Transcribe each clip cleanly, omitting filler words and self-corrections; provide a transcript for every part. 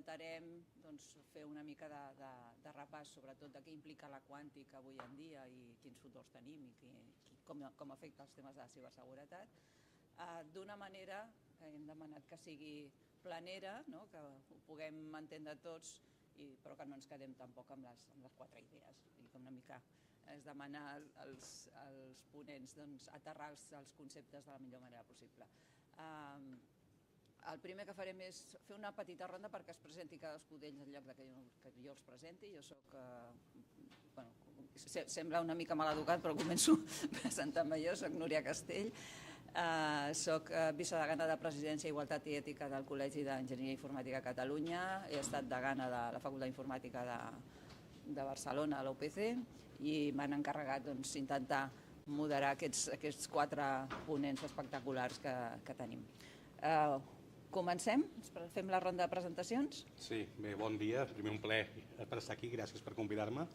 intentarem fer una mica de repàs sobretot de què implica la quàntica avui en dia i quins futurs tenim i com afecta els temes de la ciberseguretat, d'una manera que hem demanat que sigui planera, que ho puguem entendre tots, però que no ens quedem tampoc amb les quatre idees. Una mica es demanar als ponents aterrar els conceptes de la millor manera possible. El primer que farem és fer una petita ronda perquè es presenti cadascú d'ells en lloc que jo els presenti. Jo soc, sembla una mica maleducat, però començo presentant-me jo. Soc Núria Castell, soc vicedegana de Presidència, Igualtat i Ètica del Col·legi d'Enginyeria Informàtica a Catalunya. He estat degana de la Facultat d'Informàtica de Barcelona, a la UPC, i m'han encarregat intentar moderar aquests quatre ponents espectaculars que tenim. Comencem? Fem la ronda de presentacions? Sí, bé, bon dia. Primer un plaer per estar aquí, gràcies per convidar-me.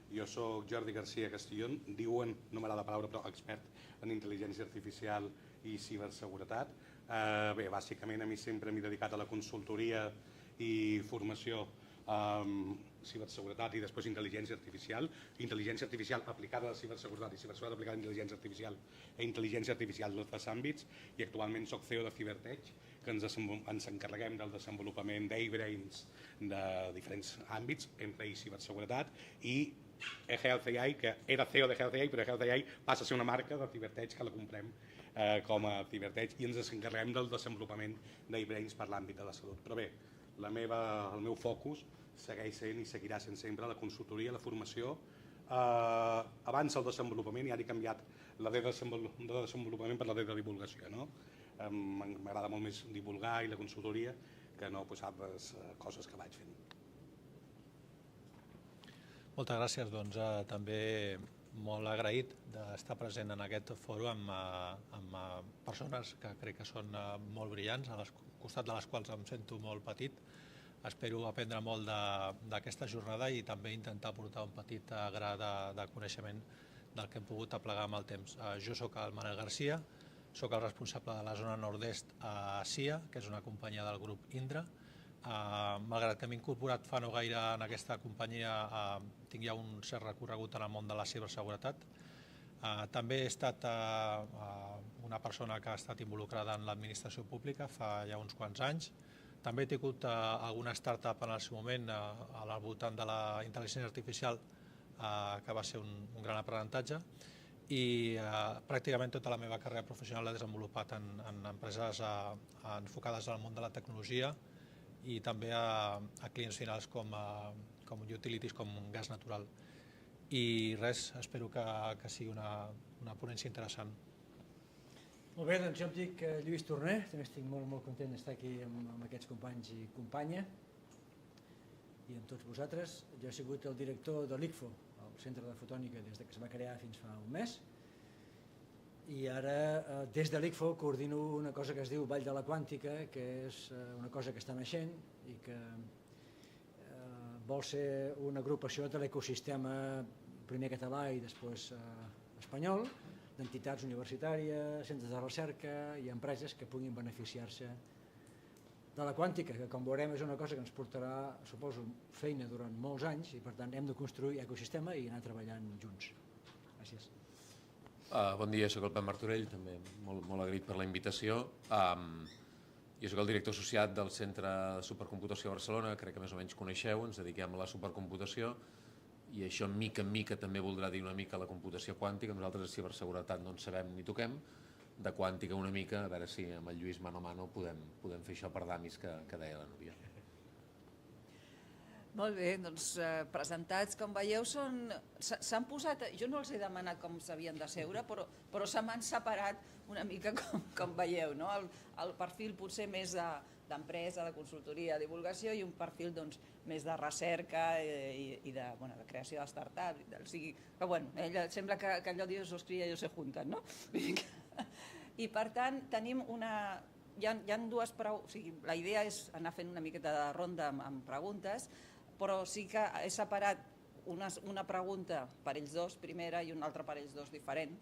Jo soc Jordi García Castillón, diuen, no m'agrada la paraula, però expert en intel·ligència artificial i ciberseguretat. Bé, bàsicament a mi sempre m'he dedicat a la consultoria i formació ciberseguretat i després intel·ligència artificial aplicada a la ciberseguretat i ciberseguretat aplicada a intel·ligència artificial en altres àmbits, i actualment soc CEO de Fibertech, que ens encarreguem del desenvolupament d'A-Brains de diferents àmbits, entre ells ciberseguretat, i eHealth AI, que era CEO de eHealth AI, però eHealth AI passa a ser una marca de Fibertech que la comprem com a Fibertech, i ens encarreguem del desenvolupament d'A-Brains per l'àmbit de la salut. Però bé, el meu focus segueix sent i seguirà sent sempre la consultoria, la formació. Abans el desenvolupament, i ara he canviat la D de desenvolupament per la D de divulgació. M'agrada molt més divulgar i la consultoria que no altres coses que vaig fent. Moltes gràcies. Doncs també molt agraït d'estar present en aquest fòrum amb persones que crec que són molt brillants, al costat de les quals em sento molt petit. Espero aprendre molt d'aquesta jornada i també intentar aportar un petit gra de coneixement del que hem pogut aplegar amb el temps. Jo soc el Manel Garcia, soc el responsable de la zona nord-est a CIA, que és una companyia del grup Indra. Malgrat que m'he incorporat fa no gaire en aquesta companyia, tinc ja un cert recorregut en el món de la ciberseguretat. També he estat una persona que ha estat involucrada en l'administració pública fa ja uns quants anys. També he tingut alguna startup en el seu moment al voltant de la intel·ligència artificial, que va ser un gran aprenentatge, i pràcticament tota la meva carrera professional l'he desenvolupat en empreses enfocades al món de la tecnologia i també a clients finals com utilities, com gas natural. I res, espero que sigui una ponència interessant. Molt bé, doncs jo em dic Lluís Torner, també estic molt content d'estar aquí amb aquests companys i companya i amb tots vosaltres. Jo he sigut el director de l'ICFO, el Centre de Fotònica, des que es va crear fins fa un mes, i ara des de l'ICFO coordino una cosa que es diu Vall de la Quàntica, que és una cosa que està naixent i que vol ser una agrupació de l'ecosistema primer català i després espanyol, d'entitats universitàries, centres de recerca i empreses que puguin beneficiar-se de la quàntica, que com veurem és una cosa que ens portarà, suposo, feina durant molts anys, i per tant hem de construir ecosistema i anar treballant junts. Gràcies. Bon dia, soc el Pep Martorell, també molt agraït per la invitació. Jo soc el director associat del Centre de Supercomputació de Barcelona, crec que més o menys coneixeu, ens dediquem a la supercomputació, i això mica en mica també voldrà dir una mica la computació quàntica. Nosaltres a ciberseguretat no en sabem ni toquem, de quàntica una mica, a veure si amb el Lluís mano a mano podem fer això per damis que deia la Núria. Molt bé, doncs presentats, com veieu, s'han posat, jo no els he demanat com s'havien de seure, però se m'han separat una mica com veieu, el perfil potser més d'empresa, de consultoria, de divulgació, i un perfil més de recerca i de creació de start-up. Sembla que allò Dios os cría y ellos se juntan, no? I per tant tenim una... Hi ha dues preguntes, la idea és anar fent una miqueta de ronda amb preguntes, però sí que he separat una pregunta per ells dos, primera, i una altra per ells dos, diferent,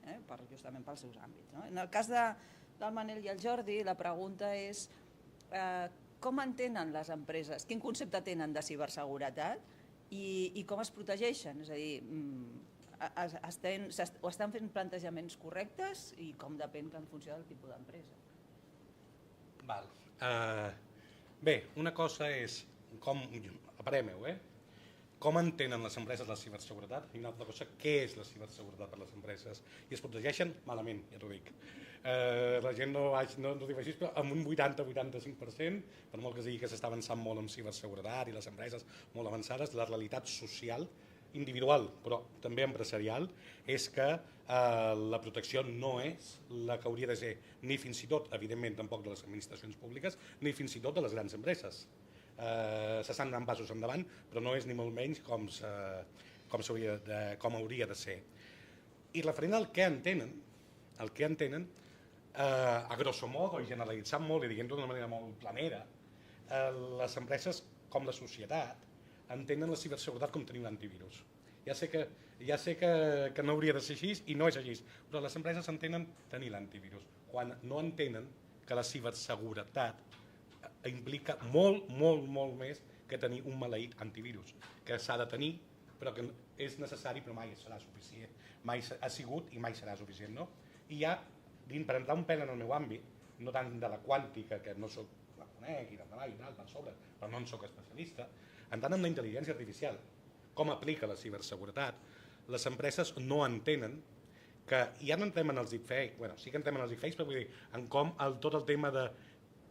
justament pels seus àmbits. En el cas del Manel i el Jordi, la pregunta és com entenen les empreses, quin concepte tenen de ciberseguretat i com es protegeixen? És a dir, ho estan fent plantejaments correctes i com depèn en funció del tipus d'empresa? Bé, una cosa és, a parer meu, com entenen les empreses la ciberseguretat i una altra cosa, què és la ciberseguretat per les empreses? I es protegeixen malament, ja t'ho dic. La gent no diu així, però amb un 80-85%, per molt que es digui que s'està avançant molt en ciberseguretat i les empreses molt avançades, la realitat social, individual, però també empresarial, és que la protecció no és la que hauria de ser, ni fins i tot, evidentment, tampoc de les administracions públiques, ni fins i tot de les grans empreses. S'estan donant passos endavant, però no és ni molt menys com hauria de ser. I referent al que entenen, a grosso modo, i generalitzant molt i dient-ho d'una manera molt planera, les empreses, com la societat, entenen la ciberseguretat com tenir un antivirus. Ja sé que no hauria de ser així i no és així, però les empreses entenen tenir l'antivirus, quan no entenen que la ciberseguretat implica molt més que tenir un maleït antivirus, que s'ha de tenir, però que és necessari, però mai serà suficient. Mai ha sigut i mai serà suficient. No? I ja, per entrar un pèl en el meu àmbit, no tant de la quàntica, que no la conec i d'endavant i tal, per sobre, però no en soc especialista, entrant en la intel·ligència artificial, com aplica la ciberseguretat, les empreses no entenen que, ja no entrem en els deepfakes, sí que entrem en els deepfakes, però vull dir, en com tot el tema de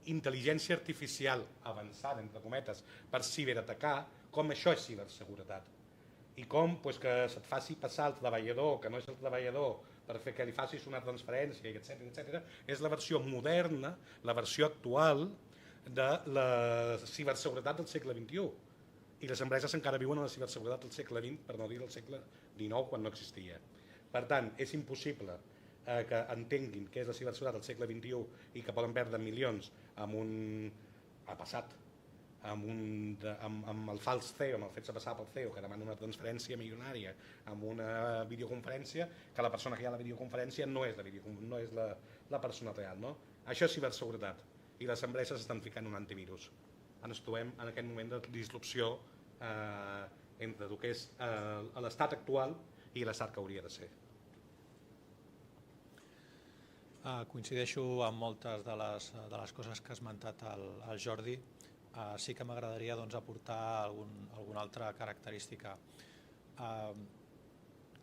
intel·ligència artificial avançada, entre cometes, per ciberatacar, com això és ciberseguretat. I com que se't faci passar el treballador, que no és el treballador, per fer que li facis una transferència, etc., és la versió moderna, la versió actual de la ciberseguretat del segle XXI. I les empreses encara viuen en la ciberseguretat del segle XX, per no dir del segle XIX, quan no existia. Per tant, és impossible que entenguin què és la ciberseguretat del segle XXI i que poden perdre milions ha passat amb el fals CEO, amb el fet-se passar pel CEO, que demana una transferència milionària amb una videoconferència, que la persona que hi ha a la videoconferència no és la persona real. No? Això és ciberseguretat i les empreses estan ficant un antivirus. Ens trobem en aquest moment de disrupció entre el que és l'estat actual i l'estat que hauria de ser. Coincideixo amb moltes de les coses que ha esmentat el Jordi. Sí que m'agradaria aportar alguna altra característica.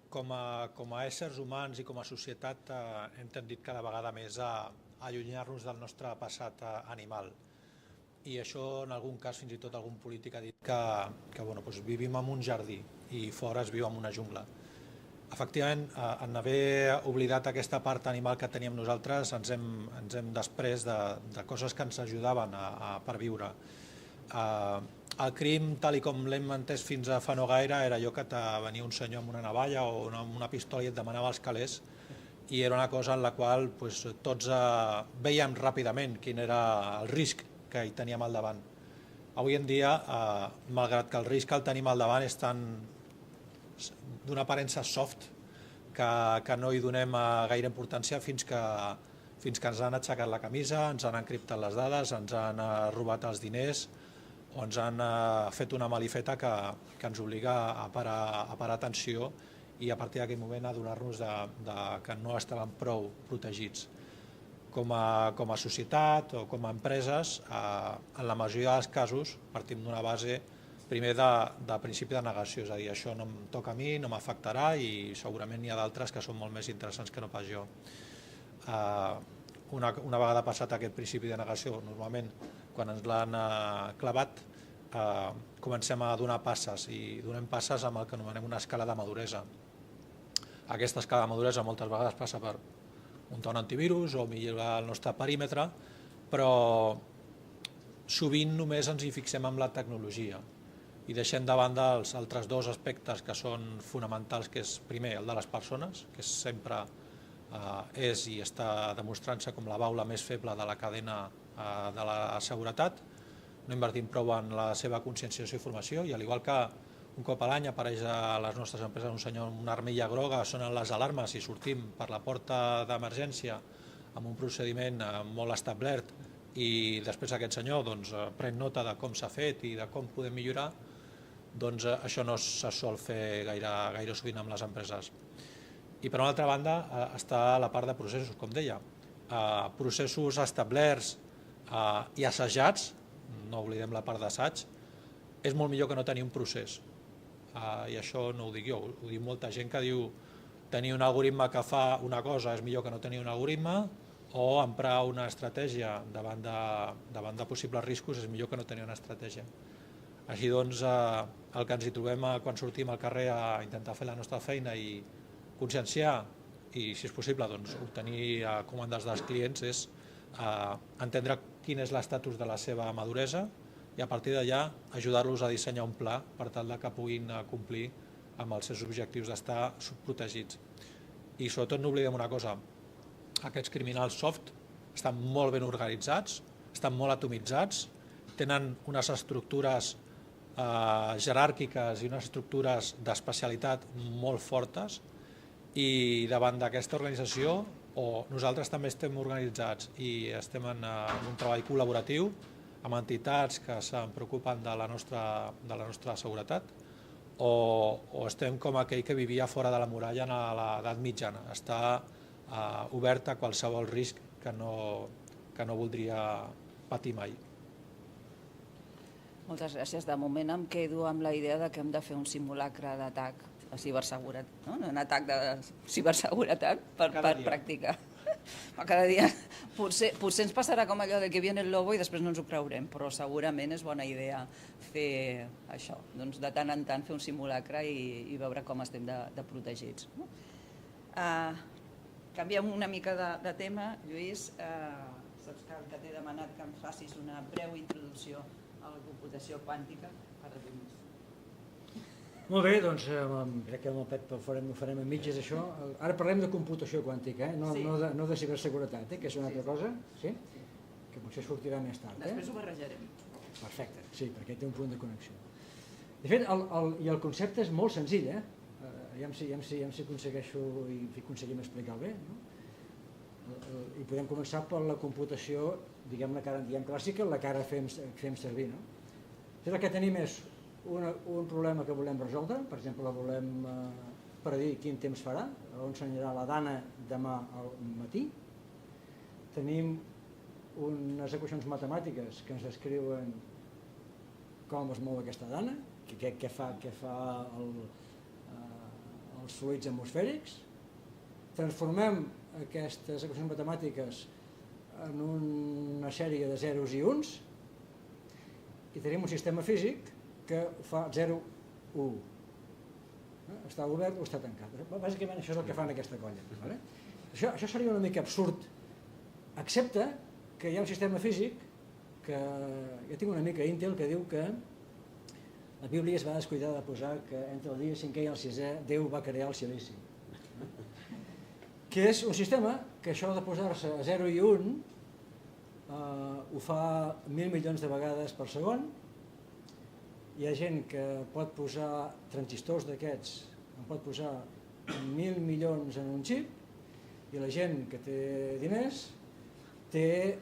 Com a éssers humans i com a societat hem tendit cada vegada més a allunyar-nos del nostre passat animal. I això, en algun cas, fins i tot algun polític ha dit que vivim en un jardí i fora es viu en una jungla. Efectivament, en haver oblidat aquesta part animal que teníem nosaltres, ens hem després de coses que ens ajudaven per viure. El crim, tal com l'hem entès fins a fa no gaire, era allò que venia un senyor amb una navalla o amb una pistola i et demanava els calés, i era una cosa en la qual tots veiem ràpidament quin era el risc que hi teníem al davant. Avui en dia, malgrat que el risc que el tenim al davant és d'una aparença soft, que no hi donem gaire importància fins que ens han aixecat la camisa, ens han encriptat les dades, ens han robat els diners o ens han fet una malifeta que ens obliga a parar atenció i a partir d'aquell moment adonar-nos que no estàvem prou protegits. Com a societat o com a empreses, en la majoria dels casos partim d'una base primer de principi de negació, és a dir, això no em toca a mi, no m'afectarà i segurament n'hi ha d'altres que són molt més interessants que no pas jo. Una vegada passat aquest principi de negació, normalment quan ens l'han clavat, comencem a donar passes i donem passes amb el que anomenem una escala de maduresa. Aquesta escala de maduresa moltes vegades passa per muntar un antivirus o millorar el nostre perímetre, però sovint només ens hi fixem amb la tecnologia i deixem de banda els altres dos aspectes que són fonamentals, que és primer el de les persones, que sempre és i està demostrant-se com la baula més feble de la cadena de la seguretat. No invertim prou en la seva conscienciació i formació i al igual que un cop a l'any apareix a les nostres empreses un senyor amb una armilla groga, sonen les alarmes i sortim per la porta d'emergència amb un procediment molt establert i després aquest senyor pren nota de com s'ha fet i de com podem millorar, doncs això no se sol fer gaire sovint amb les empreses. I per una altra banda està la part de processos, com deia. Processos establerts i assajats, no oblidem la part d'assaig, és molt millor que no tenir un procés. I això no ho dic jo, ho diu molta gent que diu tenir un algoritme que fa una cosa és millor que no tenir un algoritme, o emprar una estratègia davant de possibles riscos és millor que no tenir una estratègia. Així doncs, el que ens hi trobem quan sortim al carrer a intentar fer la nostra feina i conscienciar i, si és possible, obtenir comandes dels clients és entendre quin és l'estatus de la seva maduresa i a partir d'allà ajudar-los a dissenyar un pla per tal que puguin complir amb els seus objectius d'estar protegits. I sobretot no oblidem una cosa, aquests criminals soft estan molt ben organitzats, estan molt atomitzats, tenen unes estructures jeràrquiques i unes estructures d'especialitat molt fortes i davant d'aquesta organització nosaltres també estem organitzats i estem en un treball col·laboratiu amb entitats que se'n preocupen de la nostra seguretat o estem com aquell que vivia fora de la muralla en l'edat mitjana, està obert a qualsevol risc que no voldria patir mai. Moltes gràcies. De moment em quedo amb la idea de que hem de fer un simulacre d'atac a ciberseguretat, no? Un atac de ciberseguretat per practicar. Cada dia. Potser ens passarà com allò de que viene el lobo i després no ens ho creurem, però segurament és bona idea fer això, doncs de tant en tant fer un simulacre i veure com estem de protegits. Canviem una mica de tema, Lluís. Saps que t'he demanat que em facis una breu introducció a la computació quàntica per adults. Molt bé, doncs crec que amb el Pep ho farem a mitges, això. Ara parlem de computació quàntica, no de ciberseguretat, que és una altra cosa, sí? Que potser sortirà més tard. Després ho barrejarem. Perfecte, sí, perquè té un punt de connexió. De fet, el concepte és molt senzill, aviam si aconsegueixo i aconseguim explicar-ho bé, no? I podem començar per la computació, diguem clàssica, la que ara fem servir, no? El que tenim és un problema que volem resoldre, per exemple, volem predir quin temps farà, on s'anirà la dana demà al matí. Tenim unes equacions matemàtiques que ens descriuen com es mou aquesta dana, què fa els fluids atmosfèrics. Transformem aquestes equacions matemàtiques en una sèrie de zeros i uns i tenim un sistema físic que fa 0, 1. Està obert o està tancat. Bàsicament això és el que fan aquesta colla. Això seria una mica absurd, excepte que hi ha un sistema físic que jo tinc una mica Intel que diu que la Bíblia es va descuidar de posar que entre el dia 5è i el 6è Déu va crear el silici. Que és un sistema que això de posar-se a 0 i 1 ho fa 1.000 milions de vegades per segon. Hi ha gent que pot posar transistors d'aquests, en pot posar 1.000 milions en un xip i la gent que té diners té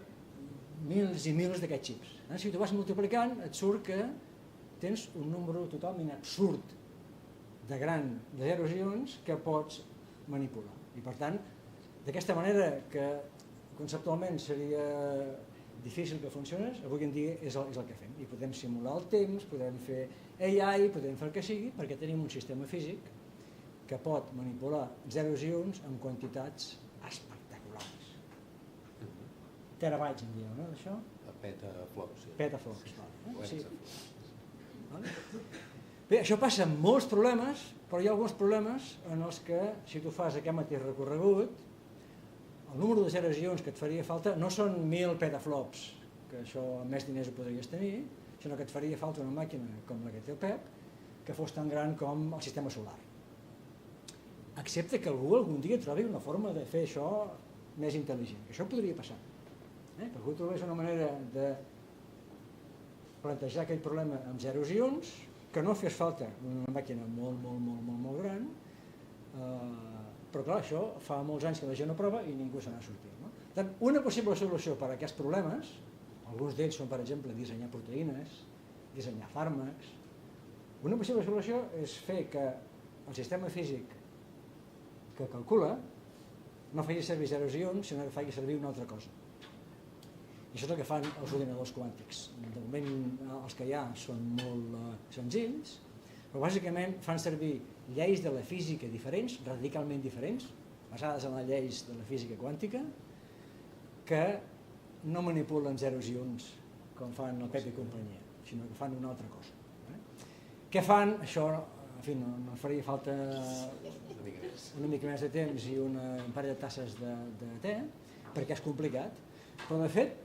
mils i mils d'aquests xips. Si tu vas multiplicant et surt que tens un número totalment absurd de gran, de zeros i uns, que pots manipular. I per tant, d'aquesta manera que conceptualment seria difícil que funcionés, avui en dia és el que fem. I podem simular el temps, podem fer AI, podem fer el que sigui, perquè tenim un sistema físic que pot manipular zeros i uns amb quantitats espectaculars. Terabytes en dieu, no, d'això? Petaflops. Petaflops, sí. Bé, això passa en molts problemes, però hi ha alguns problemes en els que, si tu fas aquest mateix recorregut, el número de zeros i uns que et faria falta no són 1.000 petaflops, que això amb més diners ho podries tenir, sinó que et faria falta una màquina com la que té el Pep, que fos tan gran com el sistema solar. Excepte que algú algun dia trobi una forma de fer això més intel·ligent, que això podria passar. Perquè algú trobés una manera de plantejar aquell problema amb zeros i uns, que no fes falta una màquina molt gran, però clar, això fa molts anys que la gent ho prova i ningú se n'ha sortit. Una possible solució per a aquests problemes Alguns d'ells són, per exemple, dissenyar proteïnes, dissenyar fàrmacs. Una possible solució és fer que el sistema físic que calcula no faci servir zeros i uns, sinó que faci servir una altra cosa. I això és el que fan els ordinadors quàntics. De moment els que hi ha són molt senzills, però bàsicament fan servir lleis de la física diferents, radicalment diferents, basades en les lleis de la física quàntica, que no manipulen zeros i uns com fan el Pep i companyia, sinó que fan una altra cosa. Què fan? Això, en fi, no faria falta una mica més de temps i un parell de tasses de te, perquè és complicat, però de fet,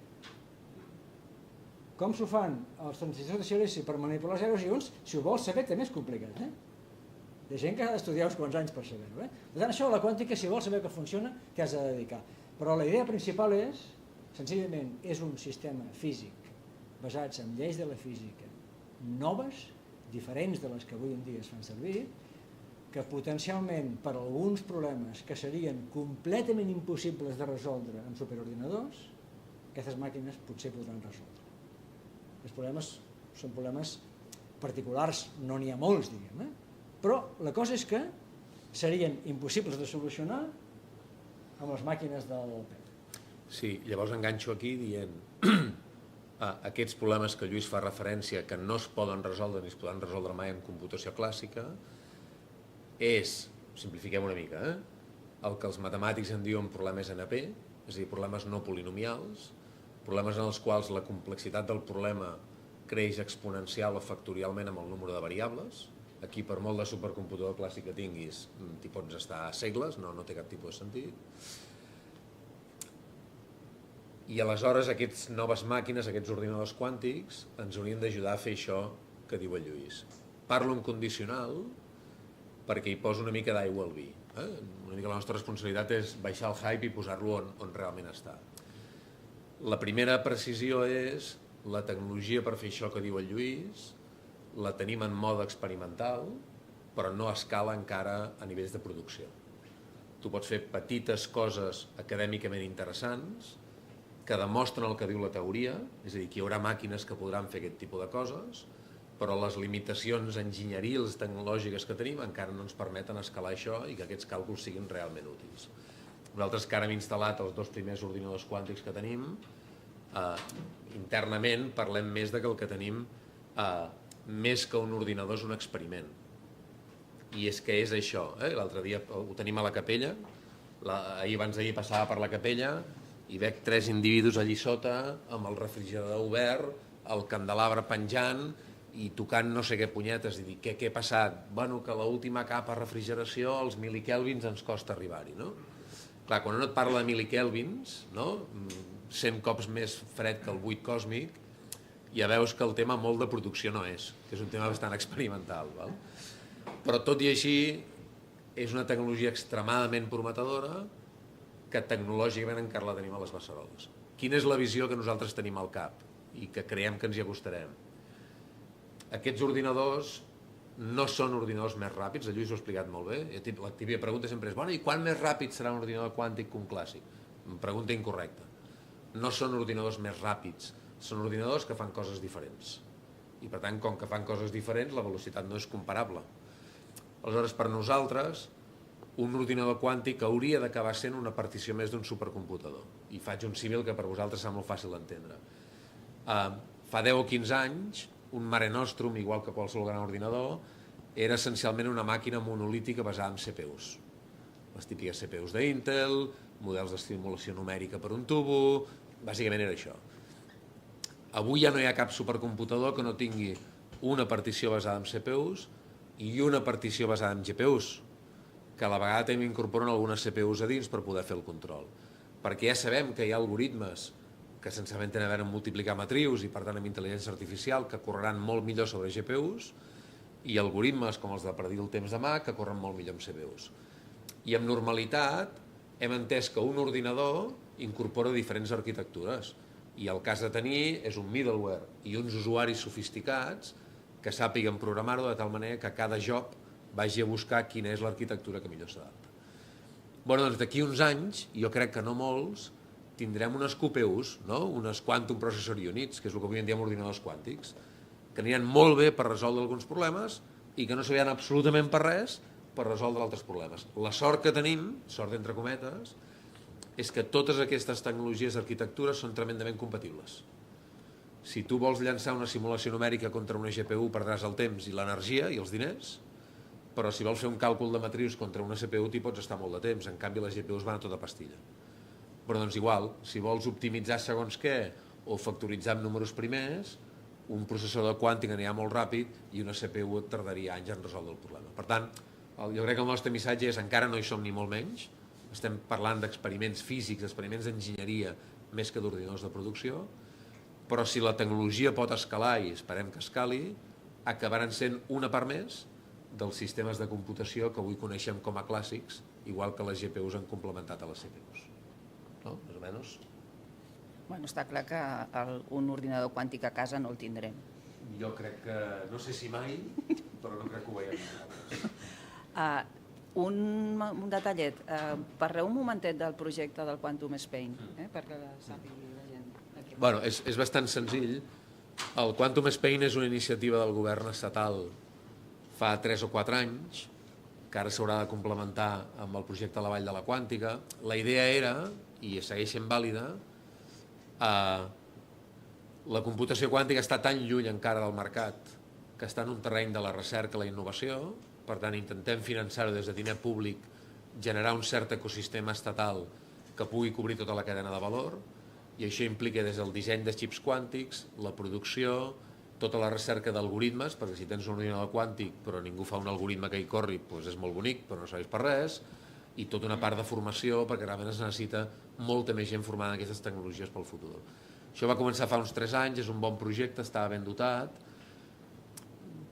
com s'ho fan els transistors de silici per manipular zeros i uns, si ho vols saber també és complicat. Hi ha gent que ha d'estudiar uns quants anys per saber-ho. Per tant, això, la quàntica, si vols saber que funciona, t'hi has de dedicar. Però la idea principal és, senzillament, és un sistema físic basats en lleis de la física noves, diferents de les que avui en dia es fan servir, que potencialment per alguns problemes que serien completament impossibles de resoldre amb superordinadors, aquestes màquines potser podran resoldre. Els problemes són problemes particulars, no n'hi ha molts, diguem, però la cosa és que serien impossibles de solucionar amb les màquines del Pep. Sí, llavors enganxo aquí dient aquests problemes que Lluís fa referència que no es poden resoldre ni es poden resoldre mai en computació clàssica és, simplifiquem una mica, el que els matemàtics en diuen problemes NP, és a dir, problemes no polinomials, problemes en els quals la complexitat del problema creix exponencial o factorialment amb el número de variables. Aquí, per molt de supercomputador clàssic que tinguis, t'hi pots estar segles, no té cap tipus de sentit. I aleshores aquestes noves màquines, aquests ordinadors quàntics, ens haurien d'ajudar a fer això que diu el Lluís. Parlo en condicional perquè hi poso una mica d'aigua al vi. Una mica la nostra responsabilitat és baixar el hype i posar-lo on realment està. La primera precisió és la tecnologia per fer això que diu el Lluís, la tenim en mode experimental, però no a escala encara a nivells de producció. Tu pots fer petites coses acadèmicament interessants que demostren el que diu la teoria, és a dir, que hi haurà màquines que podran fer aquest tipus de coses, però les limitacions enginyerils tecnològiques que tenim encara no ens permeten escalar això i que aquests càlculs siguin realment útils. Nosaltres que ara hem instal·lat els 2 primers ordinadors quàntics que tenim, internament parlem més de que el que tenim més que un ordinador és un experiment. I és que és això. L'altre dia ho tenim a la capella, abans d'ahir passava per la capella i veig 3 individus allí sota amb el refrigerador obert, el candelabre penjant i tocant no sé què punyetes i dir què ha passat? Bueno, que l'última capa de refrigeració als milikelvins ens costa arribar-hi, no? Clar, quan no et parla de milikelvins, no? 100 cops més fred que el buit còsmic, ja veus que el tema molt de producció no és, que és un tema bastant experimental. Val? Però tot i així és una tecnologia extremadament prometedora que tecnològicament encara la tenim a les beceroles. Quina és la visió que nosaltres tenim al cap i que creiem que ens hi acostarem? Aquests ordinadors no són ordinadors més ràpids, el Lluís ho ha explicat molt bé. La típica pregunta sempre és, bueno, i quan més ràpid serà un ordinador quàntic que un clàssic? Pregunta incorrecta. No són ordinadors més ràpids, són ordinadors que fan coses diferents. I per tant, com que fan coses diferents, la velocitat no és comparable. Aleshores, per nosaltres, un ordinador quàntic hauria d'acabar sent una partició més d'un supercomputador. I faig un símil que per vosaltres serà molt fàcil d'entendre. Fa 10 o 15 anys, un Mare Nostrum, igual que qualsevol gran ordinador, era essencialment una màquina monolítica basada en CPUs. Les típiques CPUs d'Intel, models d'estimulació numèrica per un tubo, bàsicament era això. Avui ja no hi ha cap supercomputador que no tingui una partició basada en CPUs i una partició basada en GPUs, que a la vegada també incorporen algunes CPUs a dins per poder fer el control. Perquè ja sabem que hi ha algoritmes que senzillament tenen a veure amb multiplicar matrius i per tant amb intel·ligència artificial que correran molt millor sobre GPUs i algoritmes com els de predir el temps demà que corren molt millor amb CPUs. I amb normalitat hem entès que un ordinador incorpora diferents arquitectures i el cas de tenir és un middleware i uns usuaris sofisticats que sàpiguen programar-ho de tal manera que cada job vagi a buscar quina és l'arquitectura que millor s'adapta. Doncs d'aquí uns anys, jo crec que no molts, tindrem unes QPUs, no? Unes Quantum Processor Units, que és el que avui en diem ordinadors quàntics, que aniran molt bé per resoldre alguns problemes i que no serviran absolutament per res per resoldre altres problemes. La sort que tenim, sort entre cometes, és que totes aquestes tecnologies d'arquitectura són tremendament compatibles. Si tu vols llançar una simulació numèrica contra una GPU perdràs el temps i l'energia i els diners, però si vols fer un càlcul de matrius contra una CPU t'hi pots estar molt de temps, en canvi les GPUs van a tota pastilla. Però doncs igual, si vols optimitzar segons què o factoritzar amb números primers, un processador quàntic anirà molt ràpid i una CPU et tardaria anys en resoldre el problema. Per tant, jo crec que el nostre missatge és encara no hi som ni molt menys, estem parlant d'experiments físics, d'experiments d'enginyeria més que d'ordinadors de producció, però si la tecnologia pot escalar, i esperem que escali, acabaran sent una part més dels sistemes de computació que avui coneixem com a clàssics, igual que les GPUs han complementat a les CPUs. No? Més o menys. Bueno, està clar que un ordinador quàntic a casa no el tindrem. Jo crec que, no sé si mai, però no crec que ho veiem nosaltres. Un detallet, parleu un momentet del projecte del Quantum Spain, perquè la sàpigui la gent. Bueno, és bastant senzill. El Quantum Spain és una iniciativa del govern estatal fa 3 o 4 anys, que ara s'haurà de complementar amb el projecte a la Vall de la Quàntica. La idea era, i segueix sent vàlida, la computació quàntica està tan lluny encara del mercat que està en un terreny de la recerca i la innovació, per tant intentem finançar-ho des de diner públic, generar un cert ecosistema estatal que pugui cobrir tota la cadena de valor, i això implica des del disseny de xips quàntics, la producció, tota la recerca d'algoritmes, perquè si tens un ordinador quàntic però ningú fa un algoritme que hi corri, doncs és molt bonic però no serveix per res, i tota una part de formació perquè realment es necessita molta més gent formada en aquestes tecnologies pel futur. Això va començar fa uns 3 anys, és un bon projecte, estava ben dotat,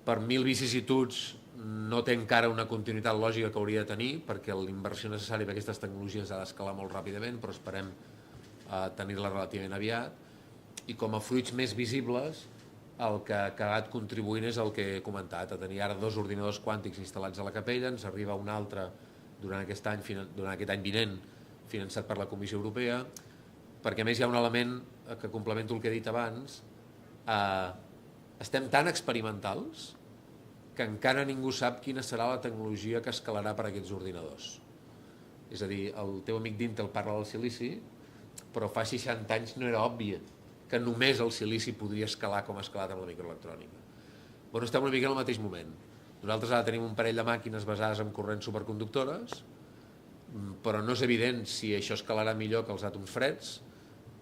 per 1000 vicissituds no té encara una continuïtat lògica que hauria de tenir, perquè la inversió necessària per aquestes tecnologies ha d'escalar molt ràpidament, però esperem tenir-la relativament aviat, i com a fruits més visibles el que ha acabat contribuint és el que he comentat, a tenir ara 2 ordinadors quàntics instal·lats a la capella, ens arriba un altre durant aquest any vinent, finançat per la Comissió Europea, perquè a més hi ha un element que complemento el que he dit abans, estem tan experimentals que encara ningú sap quina serà la tecnologia que escalarà per a aquests ordinadors. És a dir, el teu amic d'Intel parla del silici, però fa 60 anys no era òbvi que només el silici podria escalar com ha escalat amb la microelectrònica. Bueno, estem una mica al mateix moment. Nosaltres ara tenim un parell de màquines basades en corrents superconductores, però no és evident si això escalarà millor que els àtoms freds,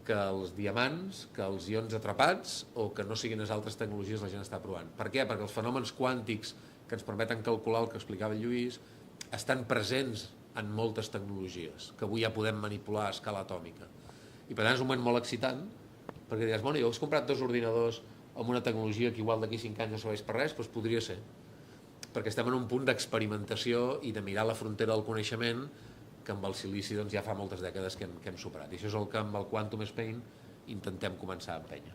que els diamants, que els ions atrapats, o que no siguin les altres tecnologies la gent està provant. Per què? Perquè els fenòmens quàntics que ens permeten calcular el que explicava el Lluís estan presents en moltes tecnologies, que avui ja podem manipular a escala atòmica. I per tant és un moment molt excitant, perquè diràs, bueno, jo has comprat 2 ordinadors amb una tecnologia que igual d'aquí 5 anys no serveix per res, doncs podria ser. Perquè estem en un punt d'experimentació i de mirar la frontera del coneixement que amb el silici doncs, ja fa moltes dècades que hem superat. I això és el que amb el Quantum Spain intentem començar a empènyer.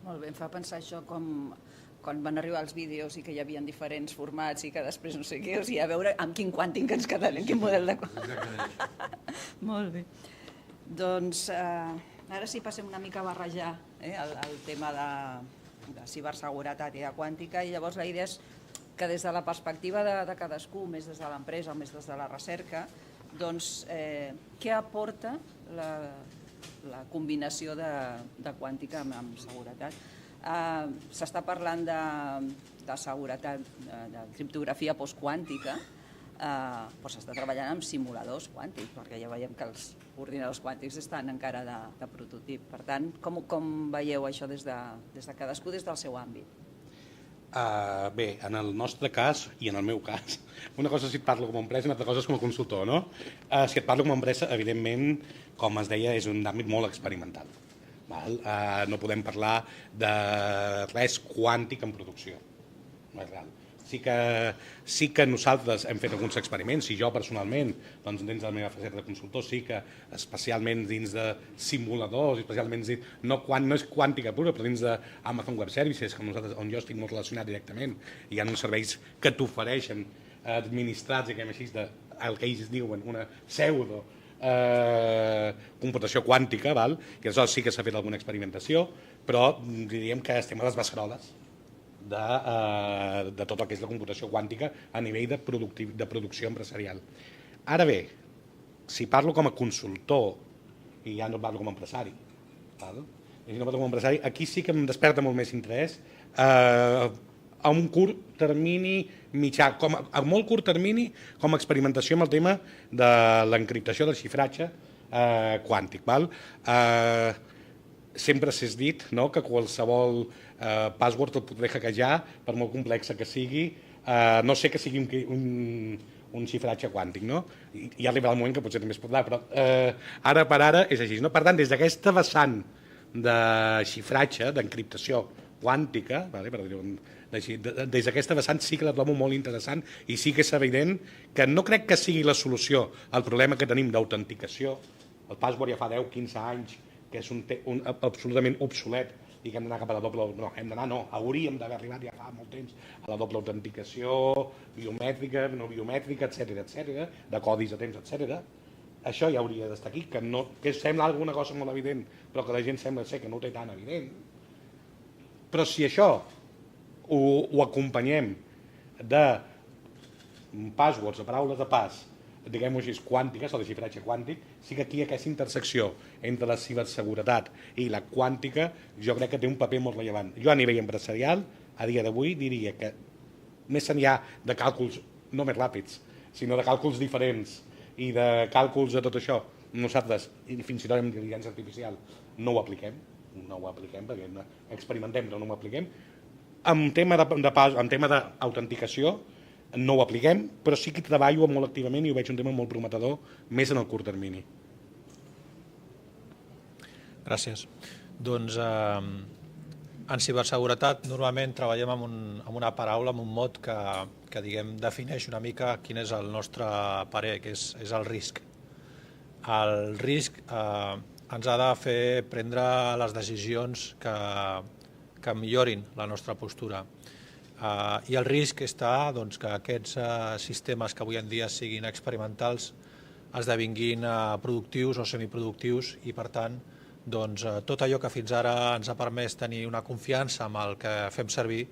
Molt bé, em fa pensar això com quan van arribar els vídeos i que hi havia diferents formats i que després no sé què, o sigui, a veure amb quin quàntic ens quedarem, quin model de Molt bé. Doncs ara sí passem una mica a barrejar el tema de ciberseguretat i de quàntica, i llavors la idea és que des de la perspectiva de cadascú, més des de l'empresa o més des de la recerca, doncs què aporta la combinació de quàntica amb seguretat? S'està parlant de seguretat, de criptografia postquàntica, però s'està treballant amb simuladors quàntics, perquè ja veiem que els ordinadors quàntics estan encara de prototip. Per tant, com veieu això des de cadascú, des del seu àmbit? Bé, en el nostre cas i en el meu cas, una cosa si et parlo com a empresa i una altra cosa és com a consultor, no? Si et parlo com a empresa, evidentment, com es deia, és un àmbit molt experimental. No podem parlar de res quàntic en producció, no és real. Sí que nosaltres hem fet alguns experiments, i jo personalment, doncs dins de la meva faceta de consultor, sí que especialment dins de simuladors, especialment dins, no és quàntica pura, però dins d'Amazon Web Services, on jo estic molt relacionat directament, hi ha uns serveis que t'ofereixen administrats, diguem així, el que ells diuen una pseudo computació quàntica, val? Que això sí que s'ha fet alguna experimentació, però diríem que estem a les beceroles de tot el que és la computació quàntica a nivell de producció empresarial. Ara bé, si parlo com a consultor, i ja no parlo com a empresari, si no parlo com a empresari, aquí sí que em desperta molt més interès a un curt termini mitjà, a molt curt termini com a experimentació amb el tema de l'encriptació del xifratge quàntic. Sempre s'ha dit que qualsevol password el podré hackejar, per molt complexa que sigui, no sé que sigui un xifratge quàntic. Ja arribarà el moment que potser també es podrà, però ara per ara és així. Per tant, des d'aquesta vessant de xifratge, d'encriptació quàntica, des d'aquesta vessant sí que la trobo molt interessant i sí que és evident que no crec que sigui la solució al problema que tenim d'autenticació. El password ja fa 10-15 anys que és absolutament obsolet i que hem d'anar cap a la doble... No, hauríem d'haver arribat ja fa molt temps a la doble autenticació biomètrica, no biomètrica, etc., de codis a temps, etc. Això ja hauria d'estar aquí, que sembla alguna cosa molt evident, però que la gent sembla ser que no ho té tan evident. Però si això ho acompanyem de passwords, de paraules de pas, diguem-ho així, quàntiques, o de xifratge quàntic, sí que aquí aquesta intersecció entre la ciberseguretat i la quàntica jo crec que té un paper molt rellevant. Jo a nivell empresarial, a dia d'avui, diria que més enllà de càlculs no més ràpids, sinó de càlculs diferents i de càlculs de tot això, nosaltres, i fins i tot amb intel·ligència artificial, no ho apliquem perquè experimentem però no ho apliquem. En tema d'autenticació no ho apliquem, però sí que treballo molt activament i ho veig un tema molt prometedor, més en el curt termini. Gràcies. Doncs en ciberseguretat normalment treballem amb una paraula, amb un mot que diguem defineix una mica quin és el nostre parer, que és el risc. El risc ens ha de fer prendre les decisions que millorin la nostra postura. I el risc està que aquests sistemes que avui en dia siguin experimentals esdevinguin productius o semiproductius i, per tant, tot allò que fins ara ens ha permès tenir una confiança amb el que fem servir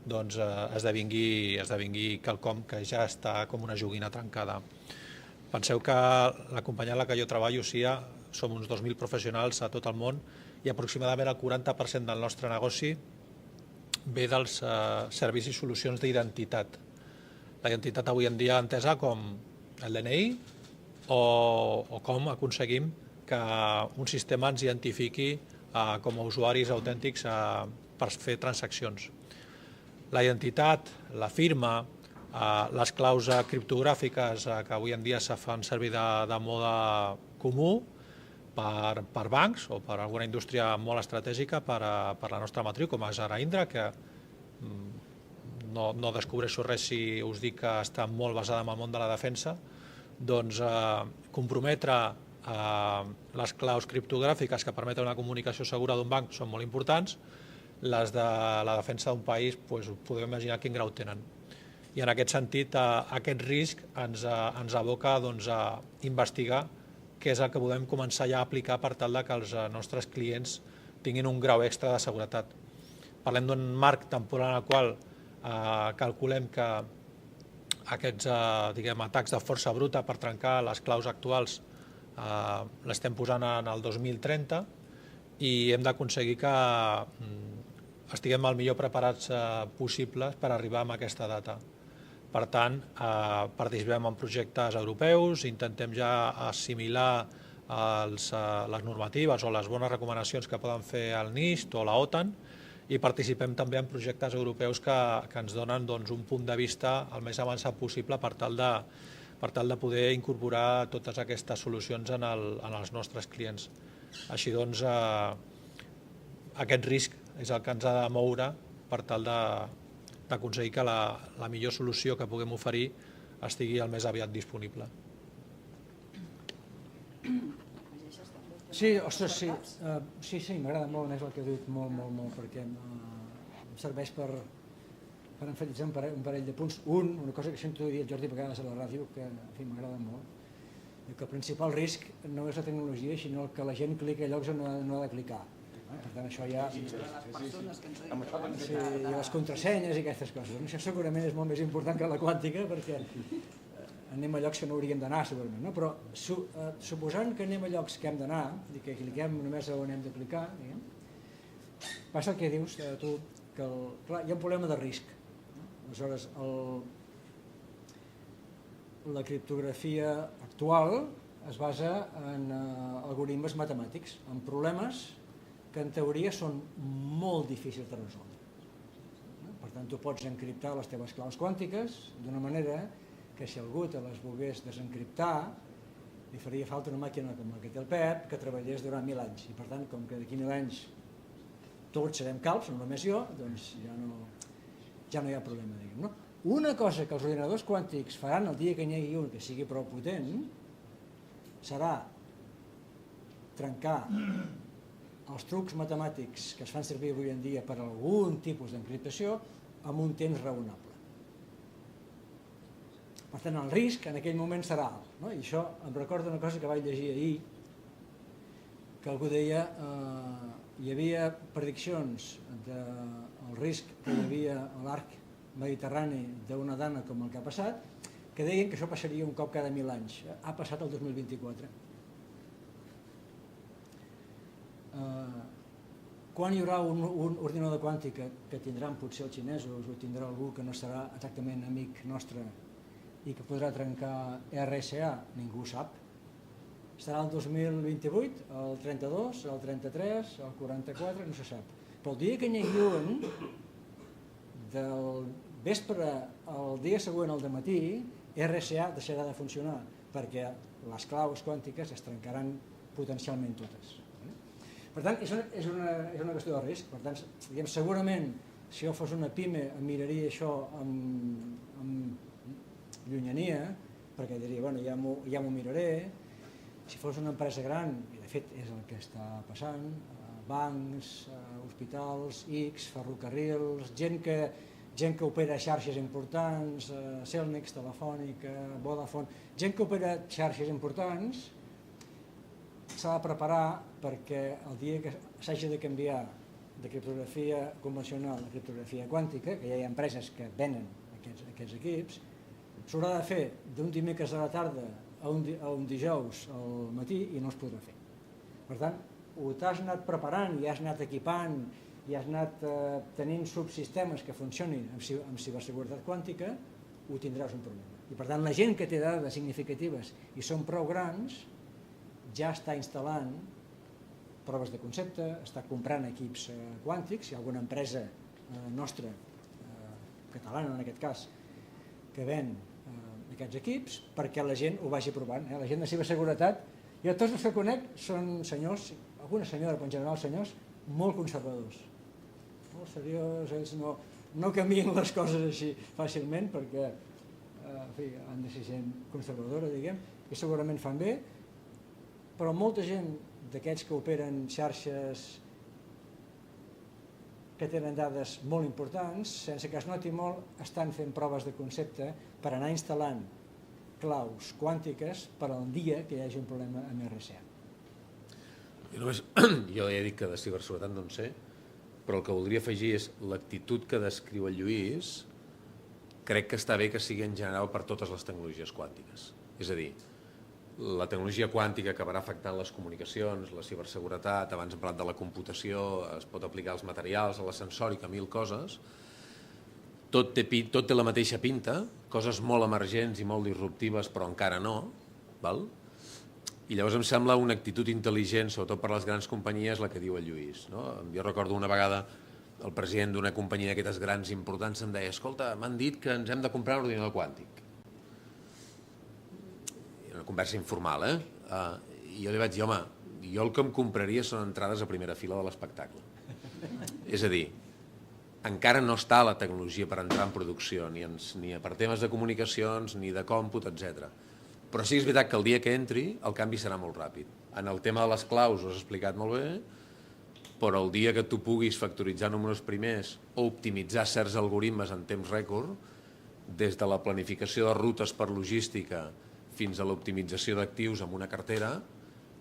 esdevingui quelcom que ja està com una joguina trencada. Penseu que la companyia en la que jo treballo, SIA, som uns 2.000 professionals a tot el món i aproximadament el 40% del nostre negoci ve dels serveis i solucions d'identitat. La identitat avui en dia entesa com el DNI o com aconseguim que un sistema ens identifiqui com a usuaris autèntics per fer transaccions. La identitat, la firma, les claus criptogràfiques que avui en dia se fan servir de mode comú per bancs o per alguna indústria molt estratègica per la nostra matriu, com és ara Indra, que no descobreixo res si us dic que està molt basada en el món de la defensa, doncs comprometre les claus criptogràfiques que permeten una comunicació segura d'un banc són molt importants, les de la defensa d'un país podem imaginar quin grau tenen. I en aquest sentit, aquest risc ens aboca a investigar què és el que podem començar ja a aplicar per tal que els nostres clients tinguin un grau extra de seguretat. Parlem d'un marc temporal en el qual calculem que aquests atacs de força bruta per trencar les claus actuals l'estem posant en el 2030 i hem d'aconseguir que estiguem el millor preparats possibles per arribar a aquesta data. Per tant, participem en projectes europeus, intentem ja assimilar les normatives o les bones recomanacions que poden fer el NIST o la OTAN i participem també en projectes europeus que ens donen un punt de vista el més avançat possible per tal de poder incorporar totes aquestes solucions en els nostres clients. Així doncs, aquest risc és el que ens ha de moure per tal d'aconseguir que la millor solució que puguem oferir estigui el més aviat disponible. Sí, ostres, sí. Sí, m'agrada molt més el que heu dit, molt, perquè em serveix per emfatitzar un parell de punts. Una cosa que sento dir el Jordi a vegades a la ràdio, que m'agrada molt, que el principal risc no és la tecnologia, sinó que la gent clica a llocs on no ha de clicar. Per tant, això ja... Les persones que ens Sí, i les contrasenyes i aquestes coses. Això segurament és molt més important que la quàntica, perquè anem a llocs que no hauríem d'anar, segurament. No? Però suposant que anem a llocs que hem d'anar, i que cliquem només on hem de clicar, passa el que dius tu, que clar, hi ha un problema de risc. Aleshores, la criptografia actual es basa en algoritmes matemàtics, en problemes que en teoria són molt difícils de resoldre. Per tant, tu pots encriptar les teves claus quàntiques d'una manera que si algú te les volgués desencriptar, li faria falta una màquina com la que té el Pep, que treballés durant 1000 anys. I per tant, com que d'aquí 1000 anys tots serem calbs, no només jo, doncs ja no hi ha problema, diguem, no? Una cosa que els ordinadors quàntics faran el dia que n'hi hagi un que sigui prou potent serà trencar els trucs matemàtics que es fan servir avui en dia per a algun tipus d'encriptació amb un temps raonable. Per tant, el risc en aquell moment serà alt. No? I això em recorda una cosa que vaig llegir ahir, que algú deia hi havia prediccions del risc que hi havia a l'arc mediterrani d'una dana com el que ha passat, que deien que això passaria un cop cada 1000 anys. Ha passat el 2024. Quan hi haurà un ordinador quàntic que tindran potser els xinesos o tindrà algú que no serà exactament amic nostre i que podrà trencar RSA, ningú ho sap. Serà el 2028, el 32, el 33, el 44, no se sap. Però el dia que n'hi hagi un, del vespre al dia següent al dematí, RSA deixarà de funcionar perquè les claus quàntiques es trencaran potencialment totes. Per tant, és una qüestió de risc. Per tant, segurament, si jo fos una pime, em miraria això amb llunyania, perquè diria, bueno, ja m'ho miraré. Si fos una empresa gran, i de fet és el que està passant, bancs, hospitals, X, ferrocarrils, gent que opera xarxes importants, Cellnex, Telefònica, Vodafone, gent que opera xarxes importants, s'ha de preparar perquè el dia que s'hagi de canviar de criptografia convencional a criptografia quàntica, que ja hi ha empreses que venen aquests equips, s'haurà de fer d'un dimecres a la tarda a un dijous al matí i no es podrà fer. Per tant, o t'has anat preparant i has anat equipant i has anat tenint subsistemes que funcionin amb ciberseguretat quàntica, ho tindràs un problema. I per tant, la gent que té dades significatives i són prou grans ja està instal·lant proves de concepte, està comprant equips quàntics, hi ha alguna empresa nostra, catalana en aquest cas, que ven aquests equips perquè la gent ho vagi provant. La gent de ciberseguretat, jo tots els que conec són senyors, alguna senyora, però en general senyors, molt conservadors. Molt seriós, ells no canvien les coses així fàcilment perquè han de ser gent conservadora, diguem, i segurament fan bé, però molta gent d'aquests que operen xarxes que tenen dades molt importants, sense que es noti molt, estan fent proves de concepte per anar instal·lant claus quàntiques per al dia que hi hagi un problema amb RSA. Jo ja he dit que de ciberseguretat no en sé, però el que voldria afegir és l'actitud que descriu el Lluís, crec que està bé que sigui en general per totes les tecnologies quàntiques. És a dir, la tecnologia quàntica acabarà afectant les comunicacions, la ciberseguretat, abans hem parlat de la computació, es pot aplicar als materials, a la sensòrica, 1000 coses. Tot té la mateixa pinta, coses molt emergents i molt disruptives, però encara no. Val? I llavors em sembla una actitud intel·ligent, sobretot per les grans companyies, la que diu el Lluís. Jo recordo una vegada el president d'una companyia d'aquestes grans importants em deia: escolta, m'han dit que ens hem de comprar un ordinador quàntic. Una conversa informal, i jo li vaig dir, home, jo el que em compraria són entrades a primera fila de l'espectacle. És a dir, encara no està la tecnologia per entrar en producció, ni per temes de comunicacions, ni de còmput, etc. Però sí que és veritat que el dia que entri, el canvi serà molt ràpid. En el tema de les claus ho has explicat molt bé, però el dia que tu puguis factoritzar números primers o optimitzar certs algoritmes en temps rècord, des de la planificació de rutes per logística fins a l'optimització d'actius amb una cartera,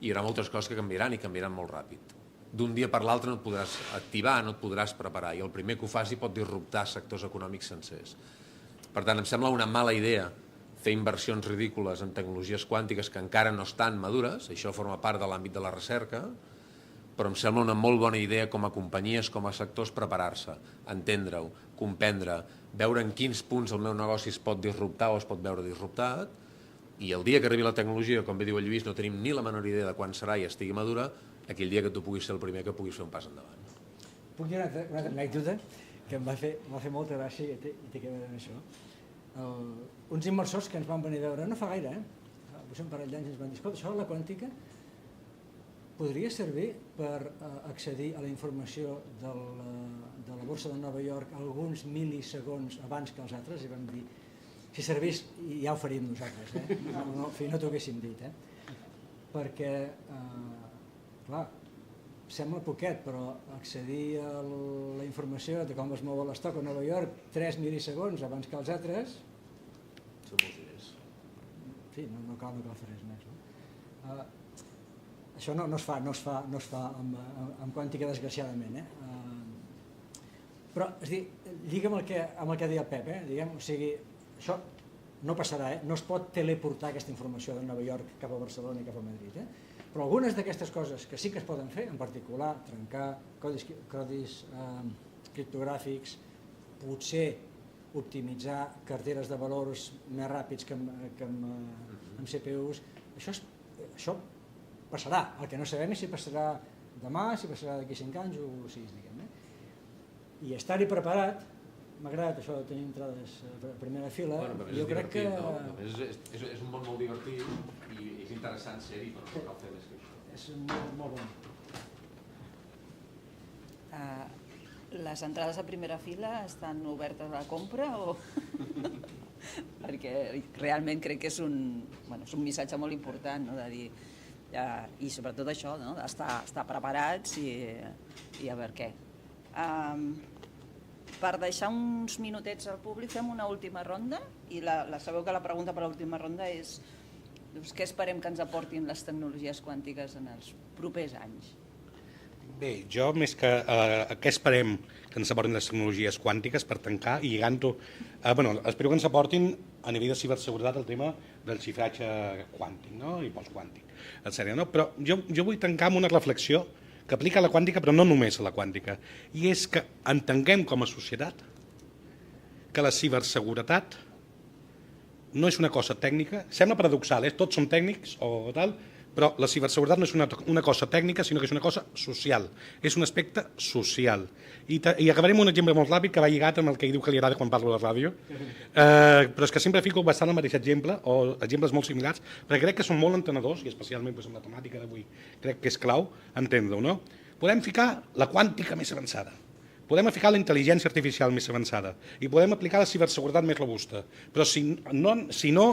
hi haurà moltes coses que canviaran i canviaran molt ràpid. D'un dia per l'altre no et podràs activar, no et podràs preparar, i el primer que ho faci pot disruptar sectors econòmics sencers. Per tant, em sembla una mala idea fer inversions ridícules en tecnologies quàntiques que encara no estan madures, això forma part de l'àmbit de la recerca, però em sembla una molt bona idea com a companyies, com a sectors, preparar-se, entendre-ho, comprendre, veure en quins punts el meu negoci es pot disruptar o es pot veure disruptat, i el dia que arribi la tecnologia, com bé diu el Lluís, no tenim ni la menor idea de quan serà i estigui madura, aquell dia que tu puguis ser el primer que puguis fer un pas endavant. Puc dir una altra anècdota que em va fer molta gràcia i té a veure amb això. Uns inversors que ens van venir a veure no fa gaire, potser un parell d'anys ens van dir, escolta, això de la quàntica podria servir per accedir a la informació de la borsa de Nova York alguns mil·lisegons abans que els altres, i vam dir, si servís ja ho faríem nosaltres, no t'ho haguéssim dit, perquè, clar, sembla poquet, però accedir a la informació de com es mou l'estoc a Nova York 3 mil·lisegons abans que els altres, Són molts diners. sí, no cal fer res més. Això no es fa amb quàntica, desgraciadament. Però, és a dir, lliga amb el que deia el Pep, diguem, o sigui, això no passarà, no es pot teleportar aquesta informació de Nova York cap a Barcelona i cap a Madrid, però algunes d'aquestes coses que sí que es poden fer, en particular trencar codis criptogràfics, potser optimitzar carteres de valors més ràpids que amb CPUs, això passarà. El que no sabem és si passarà demà, si passarà d'aquí 5 anys o 6, diguem. I estar-hi preparat, m'ha agradat això de tenir entrades a primera fila, jo crec que... És un món molt divertit i és interessant ser-hi, però no cal fer més que això. És molt bon. Les entrades a primera fila estan obertes a la compra o...? Perquè realment crec que és un missatge molt important, de dir, i sobretot això, d'estar preparats i a veure què. Per deixar uns minutets al públic fem una última ronda i sabeu que la pregunta per l'última ronda és què esperem que ens aportin les tecnologies quàntiques en els propers anys? Bé, jo més que què esperem que ens aportin les tecnologies quàntiques per tancar i lligant-ho... Espero que ens aportin a nivell de ciberseguretat el tema del xifratge quàntic i postquàntic, etc. Però jo vull tancar amb una reflexió que aplica a la quàntica, però no només a la quàntica, i és que entenguem com a societat que la ciberseguretat no és una cosa tècnica, sembla paradoxal, tots som tècnics o tal, però la ciberseguretat no és una cosa tècnica, sinó que és una cosa social, és un aspecte social. I acabarem amb un exemple molt ràpid que va lligat amb el que diu que li agrada quan parlo a la ràdio, però és que sempre fico bastant el mateix exemple, o exemples molt similars, perquè crec que són molt entenedors, i especialment amb la temàtica d'avui crec que és clau entendre-ho, no? Podem ficar la quàntica més avançada, podem ficar la intel·ligència artificial més avançada i podem aplicar la ciberseguretat més robusta, però si no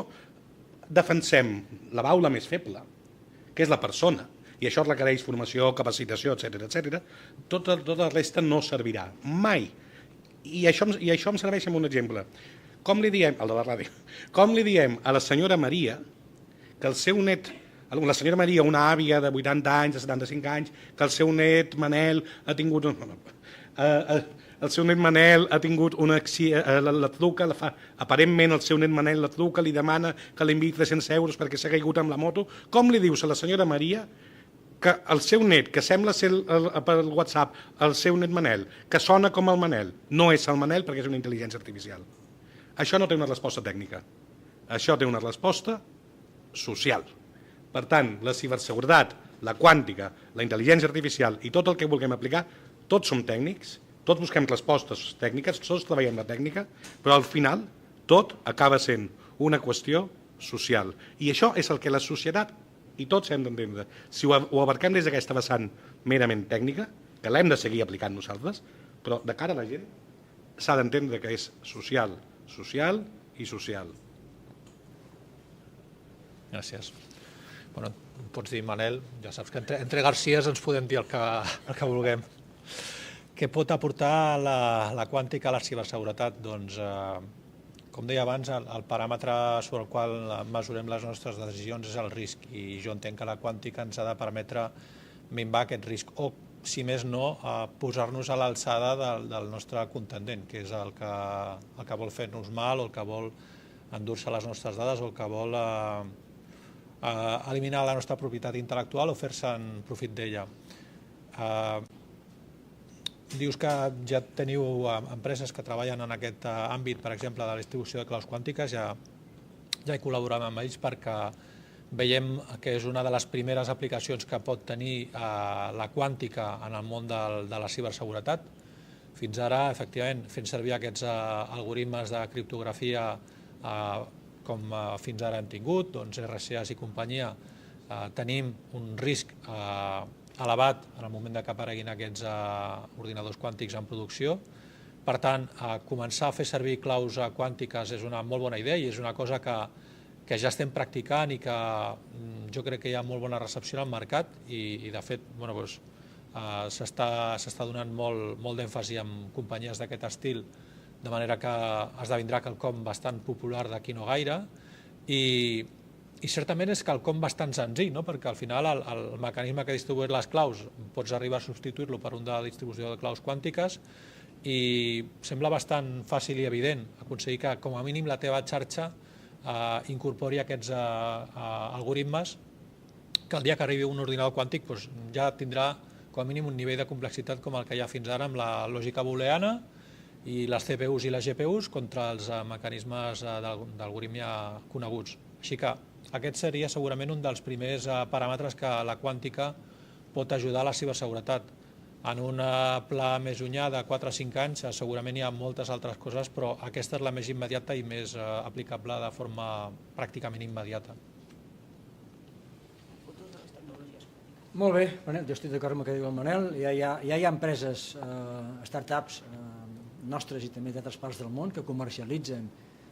defensem la baula més feble, que és la persona, i això requereix formació, capacitació, etc., tota la resta no servirà, mai. I això em serveix amb un exemple. Com li diem, el de la ràdio, com li diem a la senyora Maria que el seu net, la senyora Maria, una àvia de 80 anys, de 75 anys, que el seu net Manel ha tingut... El seu net Manel ha tingut una la truca, aparentment el seu net Manel la truca, li demana que li enviï 300 euros perquè s'ha caigut amb la moto. Com li dius a la senyora Maria que el seu net, que sembla ser per WhatsApp el seu net Manel, que sona com el Manel, no és el Manel perquè és una intel·ligència artificial? Això no té una resposta tècnica, això té una resposta social. Per tant, la ciberseguretat, la quàntica, la intel·ligència artificial i tot el que vulguem aplicar, tots som tècnics, tots busquem respostes tècniques, tots treballem la tècnica, però al final tot acaba sent una qüestió social. I això és el que la societat i tots hem d'entendre. Si ho abarquem des d'aquesta vessant merament tècnica, que l'hem de seguir aplicant nosaltres, però de cara a la gent s'ha d'entendre que és social, social i social. Gràcies. Bueno, pots dir, Manel, ja saps que entre Garcies ens podem dir el que vulguem. Què pot aportar la quàntica a la ciberseguretat? Doncs, com deia abans, el paràmetre sobre el qual mesurem les nostres decisions és el risc, i jo entenc que la quàntica ens ha de permetre minvar aquest risc, o, si més no, posar-nos a l'alçada del nostre contendent, que és el que vol fer-nos mal, o el que vol endur-se les nostres dades, o el que vol eliminar la nostra propietat intel·lectual o fer-se'n profit d'ella. Dius que ja teniu empreses que treballen en aquest àmbit, per exemple, de la distribució de claus quàntiques. Ja he col·laborat amb ells perquè veiem que és una de les primeres aplicacions que pot tenir la quàntica en el món de la ciberseguretat. Fins ara, efectivament, fent servir aquests algoritmes de criptografia com fins ara hem tingut, doncs RSAs i companyia, tenim un risc elevat en el moment que apareguin aquests ordinadors quàntics en producció. Per tant, començar a fer servir claus quàntiques és una molt bona idea i és una cosa que ja estem practicant i que jo crec que hi ha molt bona recepció al mercat i de fet s'està donant molt d'èmfasi en companyies d'aquest estil, de manera que esdevindrà quelcom bastant popular d'aquí no gaire i certament és quelcom bastant senzill, perquè al final el mecanisme que distribueix les claus pots arribar a substituir-lo per un de distribució de claus quàntiques i sembla bastant fàcil i evident aconseguir que com a mínim la teva xarxa incorpori aquests algoritmes que el dia que arribi un ordinador quàntic ja tindrà com a mínim un nivell de complexitat com el que hi ha fins ara amb la lògica booleana i les CPUs i les GPUs contra els mecanismes d'algoritmia coneguts. Així que aquest seria segurament un dels primers paràmetres que la quàntica pot ajudar a la ciberseguretat. En un pla més llunyà de 4 o 5 anys segurament hi ha moltes altres coses, però aquesta és la més immediata i més aplicable de forma pràcticament immediata. Molt bé, jo estic d'acord amb el que diu el Manel. Ja hi ha empreses, startups nostres i també d'altres parts del món que comercialitzen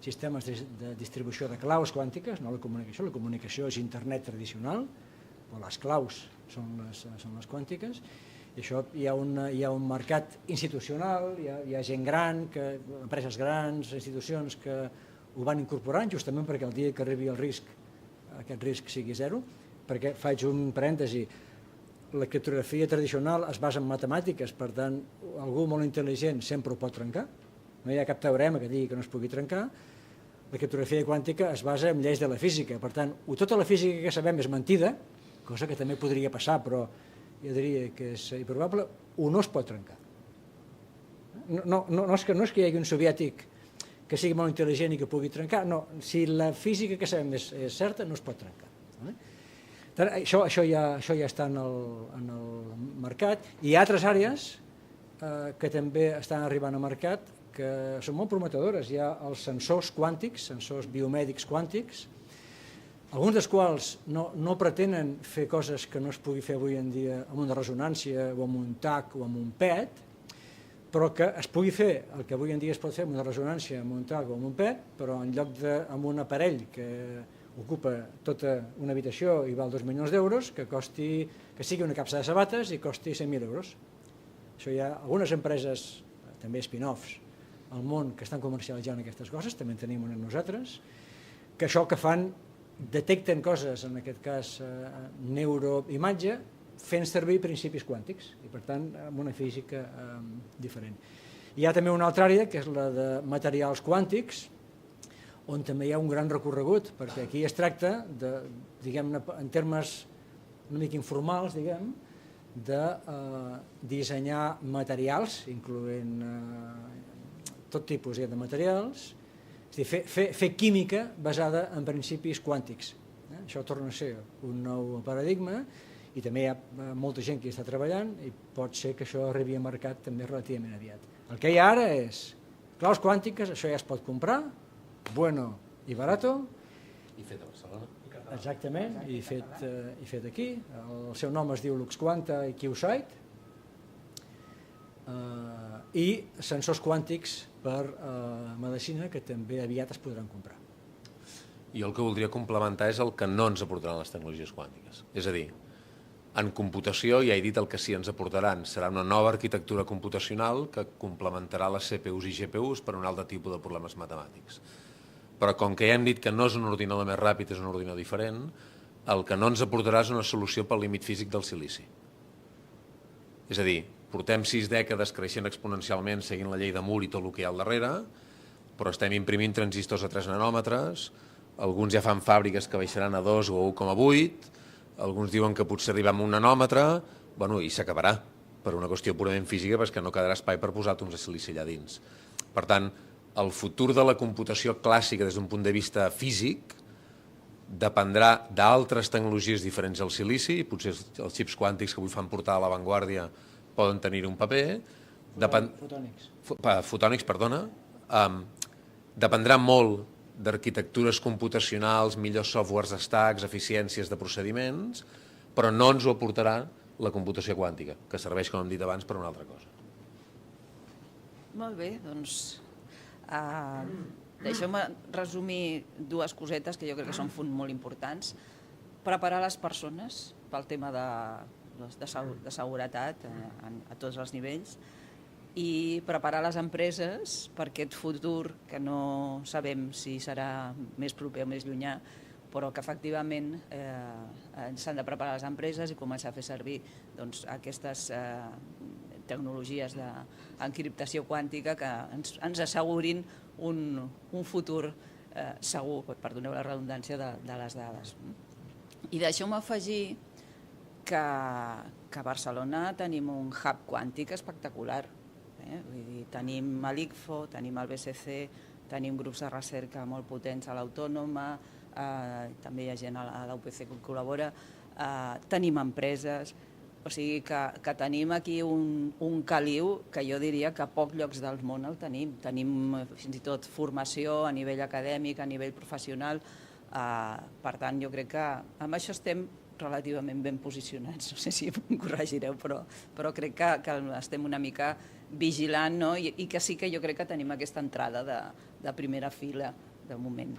sistemes de distribució de claus quàntiques, no la comunicació és internet tradicional, però les claus són les quàntiques, i això hi ha un mercat institucional, hi ha gent gran, empreses grans, institucions que ho van incorporant justament perquè el dia que arribi el risc, aquest risc sigui zero, perquè faig un parèntesi, la criptografia tradicional es basa en matemàtiques, per tant, algú molt intel·ligent sempre ho pot trencar, no hi ha cap teorema que digui que no es pugui trencar. La criptografia quàntica es basa en lleis de la física, per tant, tota la física que sabem és mentida, cosa que també podria passar, però jo diria que és improbable, o no es pot trencar. No és que hi hagi un soviètic que sigui molt intel·ligent i que pugui trencar, no, si la física que sabem és certa, no es pot trencar. Això ja està en el mercat. Hi ha altres àrees que també estan arribant al mercat que són molt prometedores. Hi ha els sensors quàntics, sensors biomèdics quàntics, alguns dels quals no pretenen fer coses que no es pugui fer avui en dia amb una ressonància o amb un TAC o amb un PET, però que es pugui fer el que avui en dia es pot fer amb una ressonància, amb un TAC o amb un PET, però en lloc amb un aparell que ocupa tota una habitació i val 2 milions d'euros, que sigui una capsa de sabates i costi 100.000 euros. Això hi ha algunes empreses, també spin-offs, al món que estan comercialitzant aquestes coses, també en tenim una nosaltres, que això que fan, detecten coses, en aquest cas neuroimatge, fent servir principis quàntics, i per tant amb una física diferent. Hi ha també una altra àrea, que és la de materials quàntics, on també hi ha un gran recorregut, perquè aquí es tracta, diguem-ne, en termes una mica informals, diguem, de dissenyar materials, incloent tot tipus de materials, és a dir, fer química basada en principis quàntics. Això torna a ser un nou paradigma i també hi ha molta gent que hi està treballant i pot ser que això arribi al mercat també relativament aviat. El que hi ha ara és claus quàntiques, això ja es pot comprar, bueno i barato. I fet a Barcelona. Exactament, i fet aquí. El seu nom es diu LuxQuanta i QSight. I sensors quàntics per medicina que també aviat es podran comprar. I el que voldria complementar és el que no ens aportaran les tecnologies quàntiques. És a dir, en computació ja he dit el que sí ens aportaran. Serà una nova arquitectura computacional que complementarà les CPUs i GPUs per un altre tipus de problemes matemàtics. Però com que ja hem dit que no és un ordinador més ràpid, és un ordinador diferent, el que no ens aportarà és una solució pel límit físic del silici. És a dir, portem 6 dècades creixent exponencialment seguint la llei de Moore i tot el que hi ha al darrere, però estem imprimint transistors a 3 nanòmetres, alguns ja fan fàbriques que baixaran a 2 o 1,8, alguns diuen que potser arribem a 1 nanòmetre, bueno, i s'acabarà per una qüestió purament física perquè no quedarà espai per posar àtoms de silici allà dins. Per tant, el futur de la computació clàssica des d'un punt de vista físic dependrà d'altres tecnologies diferents al silici, i potser els xips quàntics que avui fan portar a l'avantguàrdia poden tenir un paper. Fotònics, perdona. Dependrà molt d'arquitectures computacionals, millors softwares stacks, eficiències de procediments, però no ens ho aportarà la computació quàntica, que serveix, com hem dit abans, per una altra cosa. Molt bé, doncs deixeu-me resumir 2 cosetes que jo crec que són molt importants. Preparar les persones pel tema de seguretat a tots els nivells i preparar les empreses per aquest futur que no sabem si serà més proper o més llunyà, però que efectivament s'han de preparar les empreses i començar a fer servir aquestes tecnologies d'encriptació quàntica que ens assegurin un futur segur, perdoneu la redundància, de les dades. I deixeu-me afegir que a Barcelona tenim un hub quàntic espectacular. Vull dir, tenim l'ICFO, tenim el BCC, tenim grups de recerca molt potents a l'Autònoma, també hi ha gent a l'UPC que col·labora, tenim empreses, o sigui que tenim aquí un caliu que jo diria que a pocs llocs del món el tenim. Tenim fins i tot formació a nivell acadèmic, a nivell professional, per tant jo crec que amb això estem relativament ben posicionats, no sé si em corregireu, però crec que estem una mica vigilant, no? I que sí que jo crec que tenim aquesta entrada de primera fila de moment.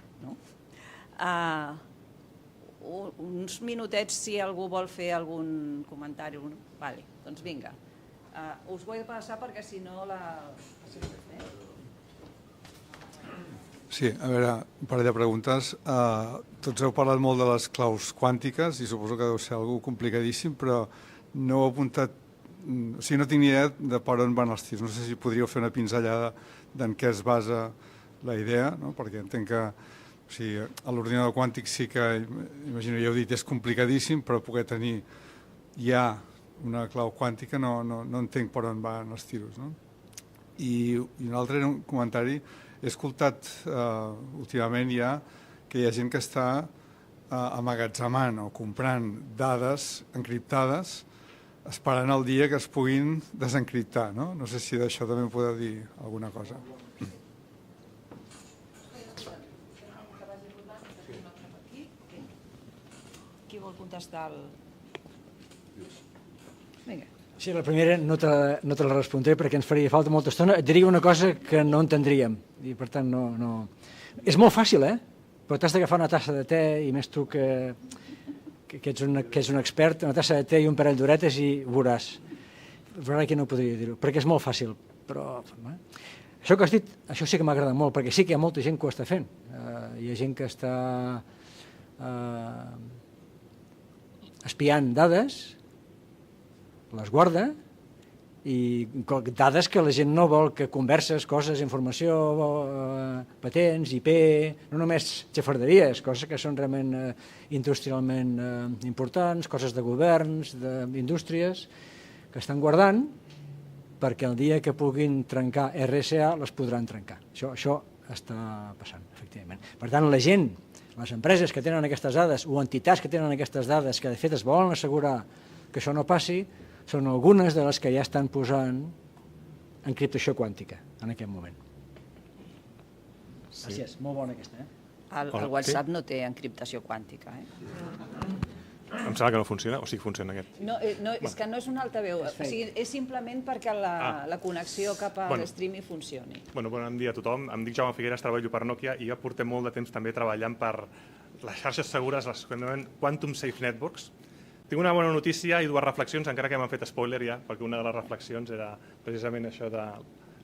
Uns minutets si algú vol fer algun comentari. Vale, doncs vinga. Us vull passar perquè si no Sí, a veure, un parell de preguntes. Tots heu parlat molt de les claus quàntiques i suposo que deu ser algo complicadíssim, però no heu apuntat, o sigui, no tinc ni idea de per on van els tirs. No sé si podríeu fer una pinzellada d'en què es basa la idea, no? Perquè entenc que l'ordinador quàntic sí que, imagino, ja heu dit, és complicadíssim, però poder tenir ja una clau quàntica no entenc per on van els tiros. I un altre era un comentari. He escoltat últimament ja que hi ha gent que està amagatzemant o comprant dades encriptades esperant el dia que es puguin desencriptar. No sé si d'això també podeu dir alguna cosa. Qui vol contestar? Vinga. Sí, la primera no te la respondré perquè ens faria falta molta estona. Et diria una cosa que no entendríem i per tant no... És molt fàcil, però t'has d'agafar una tassa de te i més tu que ets un expert, una tassa de te i un parell d'horetes i veuràs. Però ara que no podria dir-ho, perquè és molt fàcil. Però això que has dit, això sí que m'agrada molt, perquè sí que hi ha molta gent que ho està fent. Hi ha gent que està espiant dades, les guarda, i dades que la gent no vol, que converses, coses, informació, patents, IP, no només xafarderies, coses que són realment industrialment importants, coses de governs, d'indústries, que estan guardant perquè el dia que puguin trencar RSA les podran trencar. Això està passant, efectivament. Per tant, la gent, les empreses que tenen aquestes dades o entitats que tenen aquestes dades que de fet es volen assegurar que això no passi, són algunes de les que ja estan posant encriptació quàntica en aquest moment. Gràcies, molt bona aquesta. El WhatsApp no té encriptació quàntica. Em sembla que no funciona, o sí que funciona aquest? No, és que no és un altaveu, és simplement perquè la connexió cap a l'streaming funcioni. Bon dia a tothom, em dic Jaume Figueres, treballo per Nokia i ja portem molt de temps també treballant per les xarxes segures, les que anomenem Quantum Safe Networks. Tinc una bona notícia i 2 reflexions, encara que m'han fet spoiler ja, perquè una de les reflexions era precisament això de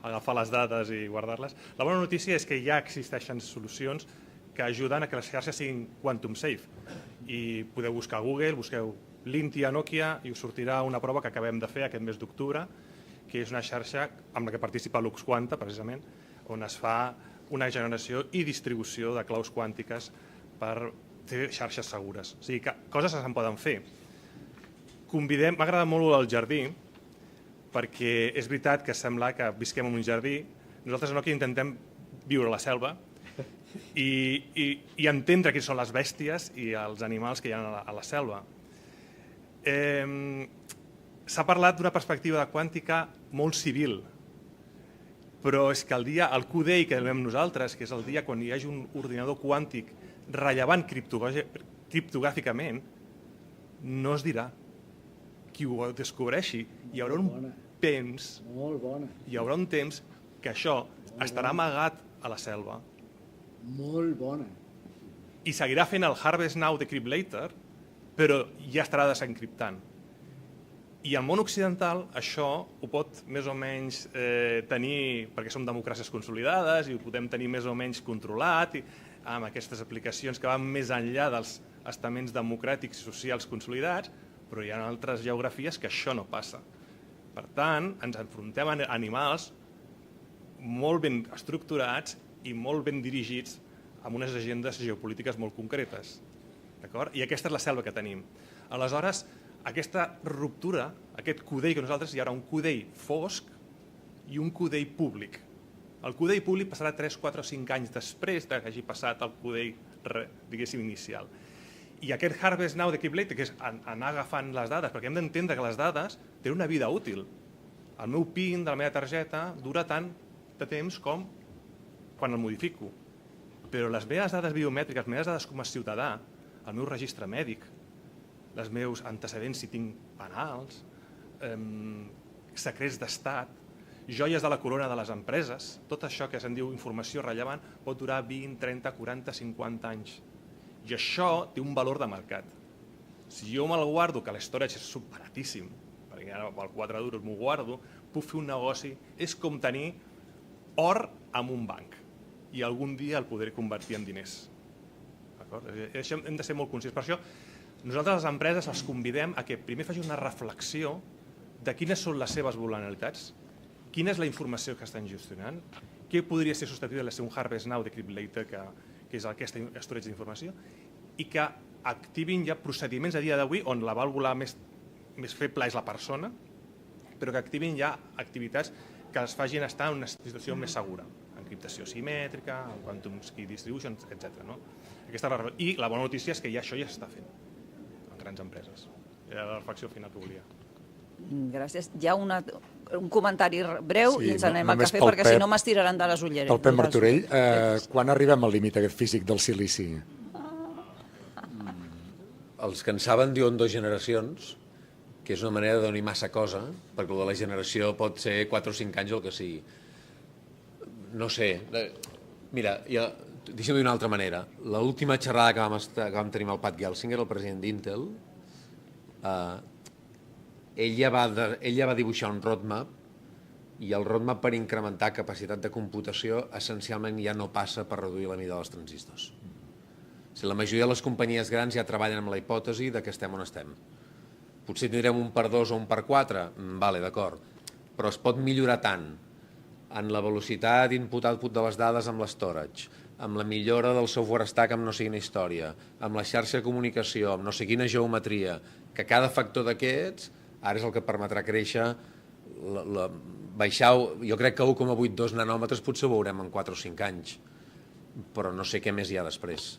agafar les dades i guardar-les. La bona notícia és que ja existeixen solucions que ajuden a que les xarxes siguin quantum safe. I podeu buscar a Google, busqueu Lintia Nokia i us sortirà una prova que acabem de fer aquest mes d'octubre, que és una xarxa amb la que participa LuxQuanta, precisament, on es fa una generació i distribució de claus quàntiques per fer xarxes segures. O sigui que coses se'n poden fer. M'ha agradat molt el jardí, perquè és veritat que sembla que visquem en un jardí. Nosaltres a Nokia intentem viure a la selva i entendre quines són les bèsties i els animals que hi ha a la selva. S'ha parlat d'una perspectiva de quàntica molt civil, però és que el Q-Day que veiem nosaltres, que és el dia quan hi hagi un ordinador quàntic rellevant criptogràficament, no es dirà. Qui ho descobreixi, hi haurà un temps que això estarà amagat a la selva. Molt bona. I seguirà fent el Harvest Now Decrypt Later, però ja estarà desencriptant. I al món occidental això ho pot més o menys tenir, perquè som democràcies consolidades i ho podem tenir més o menys controlat, amb aquestes aplicacions que van més enllà dels estaments democràtics i socials consolidats, però hi ha altres geografies que això no passa. Per tant, ens enfrontem a animals molt ben estructurats i molt ben dirigits amb unes agendes geopolítiques molt concretes. I aquesta és la selva que tenim. Aleshores, aquesta ruptura, aquest Q-Day que nosaltres, hi haurà un Q-Day fosc i un Q-Day públic. El Q-Day públic passarà 3, 4 o 5 anys després que hagi passat el Q-Day, diguéssim, inicial. I aquest Harvest Now Decrypt Later, que és anar agafant les dades, perquè hem d'entendre que les dades tenen una vida útil. El meu PIN de la meva targeta dura tant de temps com quan el modifico. Però les meves dades biomètriques, les meves dades com a ciutadà, el meu registre mèdic, els meus antecedents si tinc penals, secrets d'estat, joies de la corona de les empreses, tot això que se'n diu informació rellevant pot durar 20, 30, 40, 50 anys. I això té un valor de mercat. Si jo me'l guardo, que l'estorage és baratíssim, perquè ara per 4 duros m'ho guardo, puc fer un negoci, és com tenir or en un banc i algun dia el podré convertir en diners. Això hem de ser molt conscients. Per això nosaltres les empreses les convidem a que primer facin una reflexió de quines són les seves vulnerabilitats, quina és la informació que estan gestionant, què podria ser susceptible de ser un Harvest Now Decrypt Later, que és aquesta storage d'informació, i que activin ja procediments a dia d'avui on la vàlvula més feble és la persona, però que activin ja activitats que els facin estar en una situació més segura, encriptació simètrica, quantum key distribution, etc. I la bona notícia és que això ja s'està fent en grans empreses. Era la reflexió final que volia. Gràcies. Hi ha un comentari breu i ens anem al cafè perquè si no m'estiraran de les ulleres. Pel Pep Martorell, quan arribem al límit aquest físic del silici? Els que en saben diuen 2 generacions, que és una manera de donar massa cosa, perquè la generació pot ser 4 o 5 anys o el que sigui. No sé. Mira, deixa'm dir una altra manera. L'última xerrada que vam tenir amb el Pat Gelsinger, el president d'Intel, ella va dibuixar un roadmap i el roadmap per incrementar capacitat de computació essencialment ja no passa per reduir la mida dels transistors. La majoria de les companyies grans ja treballen amb la hipòtesi que estem on estem. Potser tindrem un per 2 o un per 4, vale, d'acord, però es pot millorar tant en la velocitat input-output de les dades amb l'estorage, amb la millora del software stack amb no sé quina història, amb la xarxa de comunicació, amb no sé quina geometria, que cada factor d'aquests ara és el que permetrà créixer, baixar, jo crec que 1,82 nanòmetres potser ho veurem en 4 o 5 anys, però no sé què més hi ha després.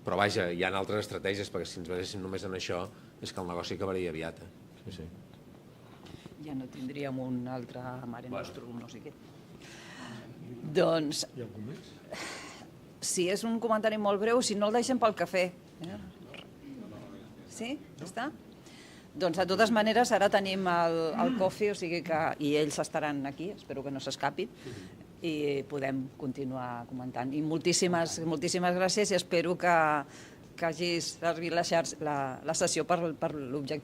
Però vaja, hi ha altres estratègies, perquè si ens baséssim només en això, és que el negoci acabaria aviat. Ja no tindríem un altre Mare Nostrum, no sé què. Doncs, si és un comentari molt breu, si no el deixem pel cafè. Sí? Està? Doncs, de totes maneres, ara tenim el coffee, o sigui que, i ells estaran aquí, espero que no s'escapin, i podem continuar comentant. I moltíssimes gràcies i espero que hagi servit la sessió per l'objectiu.